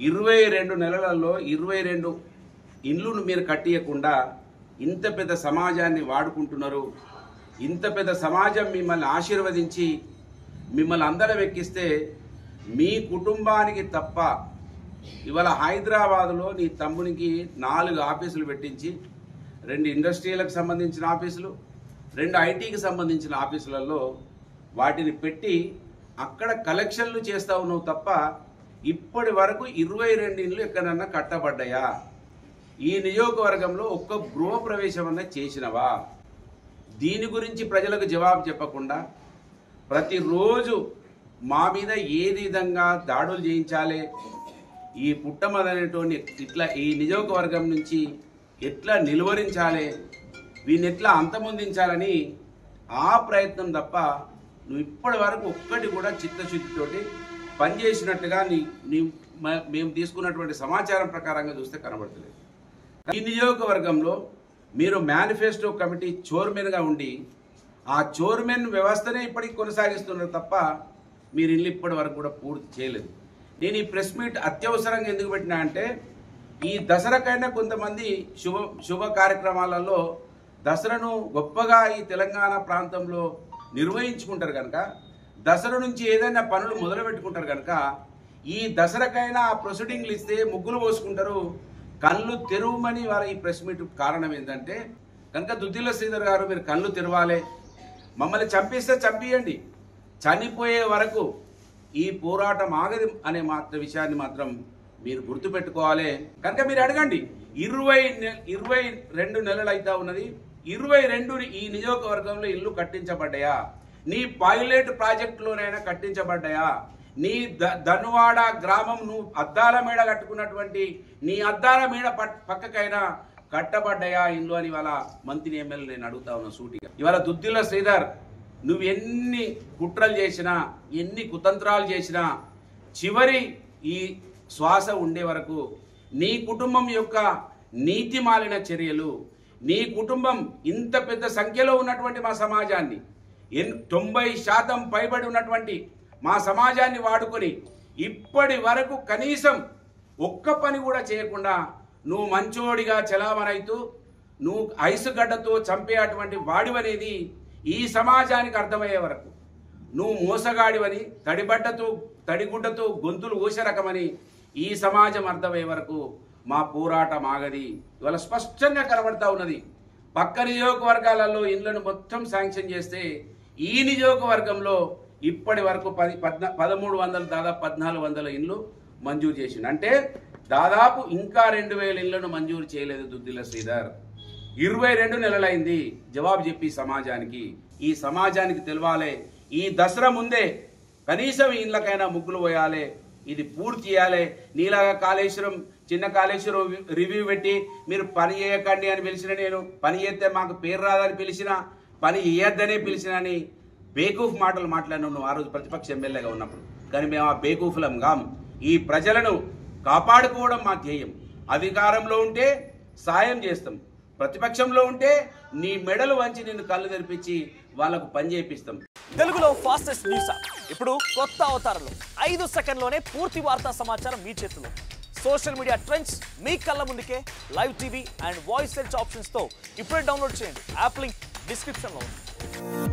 22 నెలలలో 22 ఇండ్లను మీరు కట్టియకుండా ఇంత పెద్ద సమాజాన్ని వాడుకుంటున్నారు. ఇంత పెద్ద సమాజం మిమ్మల్ని ఆశీర్వదించి మిమ్మల్ని అందరం ఎక్కిస్తే మీ కుటుంబానికి తప్ప ఇవాళ హైదరాబాదులో నీ తమ్మునికి 4 ఆఫీసులు పెట్టించి 2 ఇండస్ట్రీలకు సంబంధించిన ఆఫీసులు 2 ఐటీకి సంబంధించిన ఆఫీసులలో వాటిని పెట్టి అక్కడ కలెక్షన్లు చేస్తా ఉన్నావు తప్ప ఇప్పటి వరకు 22 ఇండ్లు ఎక్కడన్నా కట్టబడ్డాయా? ఈ నియోజకవర్గంలో ఒక్క గృహప్రవేశం అన్న చేసినవా? దీని గురించి ప్రజలకు జవాబు చెప్పకుండా ప్రతిరోజు మా మీద ఏ విధంగా దాడులు చేయించాలి, ఈ పుట్టమదనేటువంటి ఇట్లా ఈ నియోజకవర్గం నుంచి ఎట్లా నిలువరించాలి, వీని ఎట్లా అంతమొందించాలని ఆ ప్రయత్నం తప్ప నువ్వు ఇప్పటి వరకు ఒక్కటి కూడా చిత్తశుద్ధితోటి పనిచేసినట్టుగా మేము తీసుకున్నటువంటి సమాచారం ప్రకారంగా చూస్తే కనబడతలేదు. ఈ నియోజకవర్గంలో మీరు మేనిఫెస్టో కమిటీ చైర్మన్గా ఉండి ఆ చైర్మన్ వ్యవస్థనే ఇప్పటికి కొనసాగిస్తున్నారు తప్ప మీరు ఇల్లు ఇప్పటి వరకు కూడా పూర్తి చేయలేదు. నేను ఈ ప్రెస్ మీట్ అత్యవసరంగా ఎందుకు పెట్టినా అంటే ఈ దసరాకైనా కొంతమంది శుభ కార్యక్రమాలలో దసరాను గొప్పగా ఈ తెలంగాణ ప్రాంతంలో నిర్వహించుకుంటారు కనుక దసరా నుంచి ఏదైనా పనులు మొదలు పెట్టుకుంటారు కనుక ఈ దసరాకైనా ఆ ప్రొసీడింగ్లు ఇస్తే ముగ్గులు పోసుకుంటారు, కళ్ళు తెరవమని వాళ్ళ ఈ ప్రెస్ మీట్ కారణం ఏంటంటే కనుక దుద్దిల్ల శ్రీధర్ గారు మీరు కళ్ళు తెరవాలి, మమ్మల్ని చంపిస్తే చంపియండి, చనిపోయే వరకు ఈ పోరాటం ఆగది అనే విషయాన్ని మాత్రం మీరు గుర్తుపెట్టుకోవాలి. కనుక మీరు అడగండి, 22 నెలలు అయితే ఉన్నది, 22 ఈ నియోజకవర్గంలో ఇల్లు కట్టించబడ్డాయా? నీ పైలట్ ప్రాజెక్టులోనైనా కట్టించబడ్డాయా? నీ ధనువాడ గ్రామం నువ్వు అద్దాల మేడ కట్టుకున్నటువంటి నీ అద్దాల మేడ పక్కకైనా కట్టబడ్డాయా ఇల్లు అని ఇవాళ మంత్రి ఎమ్మెల్యే నేను అడుగుతా ఉన్నా సూటిగా. ఇవాళ దుద్దిల్ల శ్రీధర్ నువ్వు ఎన్ని కుట్రలు చేసినా ఎన్ని కుతంత్రాలు చేసినా చివరి ఈ శ్వాస ఉండే వరకు నీ కుటుంబం యొక్క నీతి మాలిన చర్యలు, నీ కుటుంబం ఇంత పెద్ద సంఖ్యలో ఉన్నటువంటి మా సమాజాన్ని 90% పైబడి ఉన్నటువంటి మా సమాజాన్ని వాడుకొని ఇప్పటి వరకు కనీసం ఒక్క పని కూడా చేయకుండా నువ్వు మంచోడిగా చలామణైతూ నువ్వు ఐసుగడ్డతో చంపేటువంటి వాడివనేది ఈ సమాజానికి అర్థమయ్యే వరకు, నువ్వు మోసగాడివని తడిగుడ్డతో గొంతులు ఊసే రకమని ఈ సమాజం అర్థమయ్యే వరకు మా పోరాటం ఆగది. ఇవాళ స్పష్టంగా కనబడతా ఉన్నది. పక్క నియోజకవర్గాలలో ఇళ్లను మొత్తం శాంక్షన్ చేస్తే ఈ నియోజకవర్గంలో ఇప్పటి వరకు 1300 దాదాపు 1400 ఇండ్లు మంజూరు చేసిండు. అంటే దాదాపు ఇంకా 2000 ఇళ్లను మంజూరు చేయలేదు దుద్దిల్ల శ్రీధర్. 22 నెలలైంది. జవాబు చెప్పి సమాజానికి, ఈ సమాజానికి తెలవాలి. ఈ దసరా ముందే కనీసం ఇళ్ళకైనా ముగ్గులు పోయాలి, ఇది పూర్తి చేయాలి. నీలాగా చిన్న కాళేశ్వరం రివ్యూ పెట్టి మీరు పని చేయకండి అని పిలిచిన, నేను పని చేస్తే మాకు పేరు రాదని పిలిచిన, పని చేయొద్దనే పిలిచినని బేకూఫ్ మాటలు మాట్లాడినావు నువ్వు ఆ రోజు ప్రతిపక్ష ఎమ్మెల్యేగా ఉన్నప్పుడు. కానీ మేము ఆ బేకూఫ్లం కాము. ఈ ప్రజలను కాపాడుకోవడం మా ధ్యేయం. అధికారంలో ఉంటే సాయం చేస్తాం, ప్రతిపక్షంలో ఉంటే నీ మెడలు వంచి నిన్ను కళ్ళు తెరిపించి వాళ్ళకు పని చేపిస్తాం. తెలుగులో ఫాస్టెస్ట్ న్యూస్ ఇప్పుడు కొత్త అవతారంలో 5 సెకండ్లోనే పూర్తి వార్తా సమాచారం మీ చేతిలో. సోషల్ మీడియా ట్రెండ్స్ మీ కళ్ళ ముందుకే live TV and voice search options తో ఇప్పుడే డౌన్లోడ్ చేయండి. యాప్ లింక్ డిస్క్రిప్షన్ లో ఉంది.